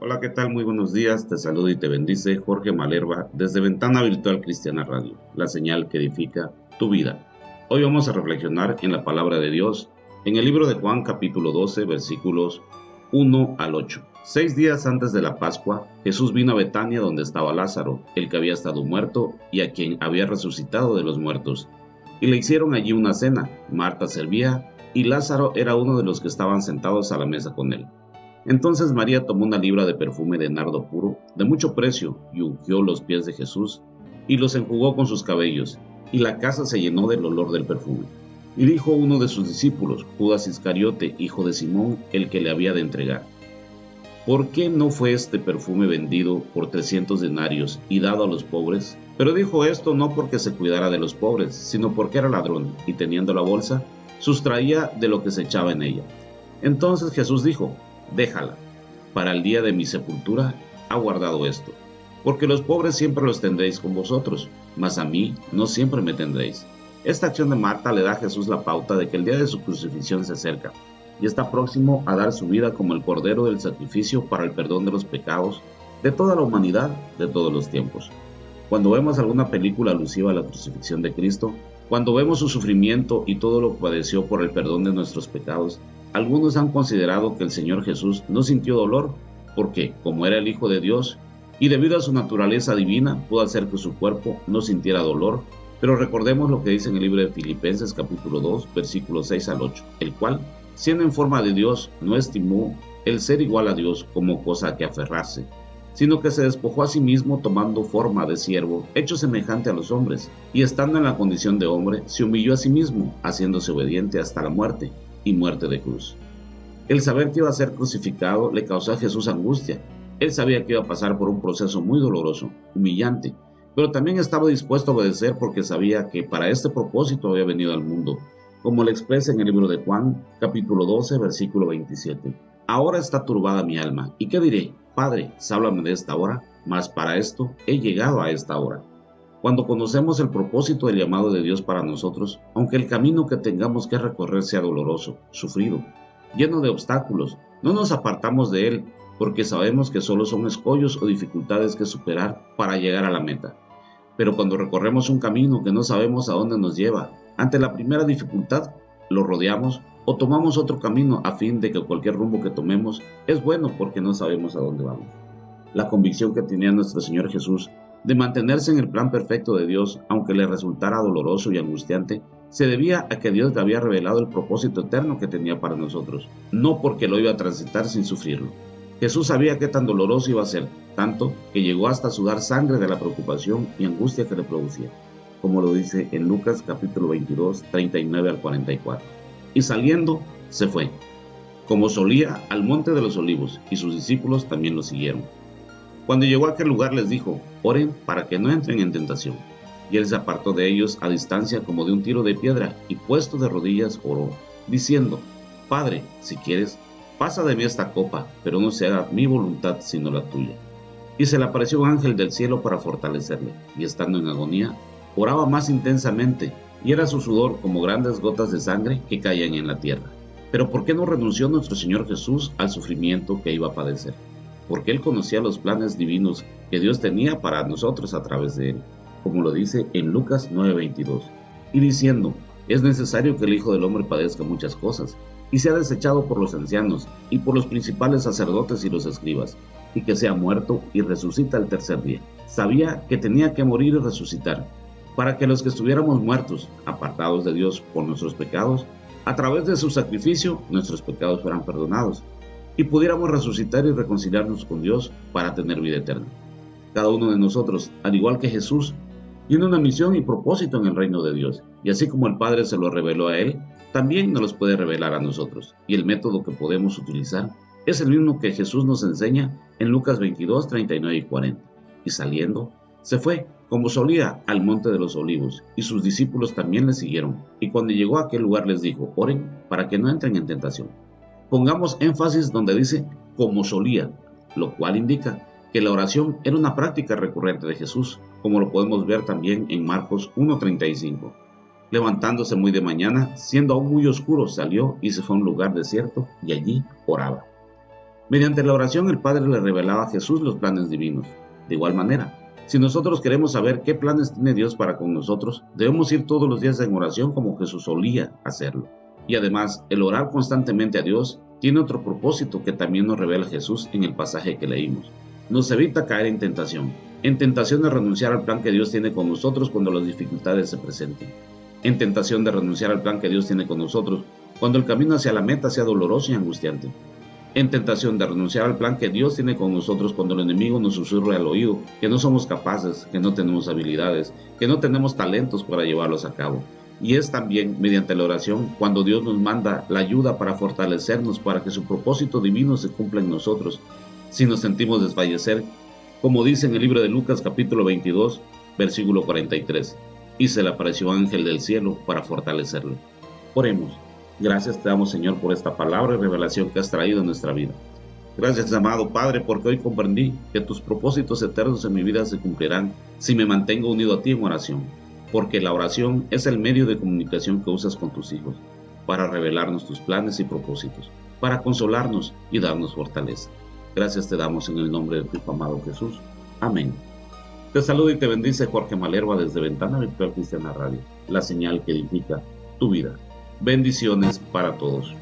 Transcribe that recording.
Hola, ¿qué tal? Muy buenos días. Te saludo y te bendice Jorge Malerva desde Ventana Virtual Cristiana Radio, la señal que edifica tu vida. Hoy vamos a reflexionar en la palabra de Dios en el libro de Juan capítulo 12 versículos 1 al 8. 6 días antes de la Pascua, Jesús vino a Betania donde estaba Lázaro, el que había estado muerto y a quien había resucitado de los muertos. Y le hicieron allí una cena. Marta servía y Lázaro era uno de los que estaban sentados a la mesa con él. Entonces María tomó una libra de perfume de nardo puro, de mucho precio, y ungió los pies de Jesús, y los enjugó con sus cabellos, y la casa se llenó del olor del perfume. Y dijo uno de sus discípulos, Judas Iscariote, hijo de Simón, el que le había de entregar: ¿Por qué no fue este perfume vendido por 300 denarios y dado a los pobres? Pero dijo esto no porque se cuidara de los pobres, sino porque era ladrón, y teniendo la bolsa, sustraía de lo que se echaba en ella. Entonces Jesús dijo: déjala, para el día de mi sepultura ha guardado esto, porque los pobres siempre los tendréis con vosotros, mas a mí no siempre me tendréis. Esta acción de Marta le da a Jesús la pauta de que el día de su crucifixión se acerca, y está próximo a dar su vida como el cordero del sacrificio para el perdón de los pecados de toda la humanidad de todos los tiempos. Cuando vemos alguna película alusiva a la crucifixión de Cristo, cuando vemos su sufrimiento y todo lo que padeció por el perdón de nuestros pecados, algunos han considerado que el Señor Jesús no sintió dolor porque, como era el Hijo de Dios, y debido a su naturaleza divina, pudo hacer que su cuerpo no sintiera dolor, pero recordemos lo que dice en el libro de Filipenses capítulo 2, versículos 6 al 8, el cual, siendo en forma de Dios, no estimó el ser igual a Dios como cosa a que aferrarse, sino que se despojó a sí mismo tomando forma de siervo, hecho semejante a los hombres, y estando en la condición de hombre, se humilló a sí mismo, haciéndose obediente hasta la muerte, y muerte de cruz. El saber que iba a ser crucificado le causó a Jesús angustia. Él sabía que iba a pasar por un proceso muy doloroso, humillante, pero también estaba dispuesto a obedecer porque sabía que para este propósito había venido al mundo, como le expresa en el libro de Juan, capítulo 12, versículo 27. Ahora está turbada mi alma, ¿y qué diré? Padre, sálvame de esta hora, mas para esto he llegado a esta hora. Cuando conocemos el propósito del llamado de Dios para nosotros, aunque el camino que tengamos que recorrer sea doloroso, sufrido, lleno de obstáculos, no nos apartamos de él, porque sabemos que solo son escollos o dificultades que superar para llegar a la meta. Pero cuando recorremos un camino que no sabemos a dónde nos lleva, ante la primera dificultad, lo rodeamos o tomamos otro camino a fin de que cualquier rumbo que tomemos es bueno porque no sabemos a dónde vamos. La convicción que tenía nuestro Señor Jesús de mantenerse en el plan perfecto de Dios, aunque le resultara doloroso y angustiante, se debía a que Dios le había revelado el propósito eterno que tenía para nosotros, no porque lo iba a transitar sin sufrirlo. Jesús sabía qué tan doloroso iba a ser, tanto que llegó hasta sudar sangre de la preocupación y angustia que le producía, como lo dice en Lucas capítulo 22, 39 al 44. Y saliendo, se fue, como solía, al monte de los olivos, y sus discípulos también lo siguieron. Cuando llegó a aquel lugar les dijo: oren para que no entren en tentación. Y él se apartó de ellos a distancia como de un tiro de piedra, y puesto de rodillas oró, diciendo: Padre, si quieres, pasa de mí esta copa, pero no se haga mi voluntad sino la tuya. Y se le apareció un ángel del cielo para fortalecerle, y estando en agonía, oraba más intensamente, y era su sudor como grandes gotas de sangre que caían en la tierra. Pero ¿por qué no renunció nuestro Señor Jesús al sufrimiento que iba a padecer? Porque él conocía los planes divinos que Dios tenía para nosotros a través de él, como lo dice en Lucas 9:22, y diciendo: es necesario que el Hijo del Hombre padezca muchas cosas, y sea desechado por los ancianos, y por los principales sacerdotes y los escribas, y que sea muerto y resucita al tercer día. Sabía que tenía que morir y resucitar, para que los que estuviéramos muertos, apartados de Dios por nuestros pecados, a través de su sacrificio, nuestros pecados fueran perdonados, y pudiéramos resucitar y reconciliarnos con Dios para tener vida eterna. Cada uno de nosotros, al igual que Jesús, tiene una misión y propósito en el reino de Dios, y así como el Padre se lo reveló a él, también nos los puede revelar a nosotros, y el método que podemos utilizar es el mismo que Jesús nos enseña en Lucas 22, 39 y 40. Y saliendo, se fue, como solía, al monte de los olivos, y sus discípulos también le siguieron, y cuando llegó a aquel lugar les dijo: oren para que no entren en tentación. Pongamos énfasis donde dice como solía, lo cual indica que la oración era una práctica recurrente de Jesús, como lo podemos ver también en Marcos 1:35. Levantándose muy de mañana, siendo aún muy oscuro, salió y se fue a un lugar desierto y allí oraba. Mediante la oración el Padre le revelaba a Jesús los planes divinos. De igual manera, si nosotros queremos saber qué planes tiene Dios para con nosotros, debemos ir todos los días en oración como Jesús solía hacerlo. Y además, el orar constantemente a Dios tiene otro propósito que también nos revela Jesús en el pasaje que leímos. Nos evita caer en tentación de renunciar al plan que Dios tiene con nosotros cuando las dificultades se presenten, en tentación de renunciar al plan que Dios tiene con nosotros cuando el camino hacia la meta sea doloroso y angustiante, en tentación de renunciar al plan que Dios tiene con nosotros cuando el enemigo nos susurra al oído que no somos capaces, que no tenemos habilidades, que no tenemos talentos para llevarlos a cabo. Y es también mediante la oración cuando Dios nos manda la ayuda para fortalecernos para que su propósito divino se cumpla en nosotros. Si nos sentimos desfallecer, como dice en el libro de Lucas capítulo 22, versículo 43, y se le apareció ángel del cielo para fortalecerlo. Oremos. Gracias te damos, Señor, por esta palabra y revelación que has traído en nuestra vida. Gracias, amado Padre, porque hoy comprendí que tus propósitos eternos en mi vida se cumplirán si me mantengo unido a ti en oración, porque la oración es el medio de comunicación que usas con tus hijos para revelarnos tus planes y propósitos, para consolarnos y darnos fortaleza. Gracias te damos en el nombre de tu Hijo amado Jesús. Amén. Te saluda y te bendice Jorge Malerva desde Ventana Virtual Cristiana Radio, la señal que edifica tu vida. Bendiciones para todos.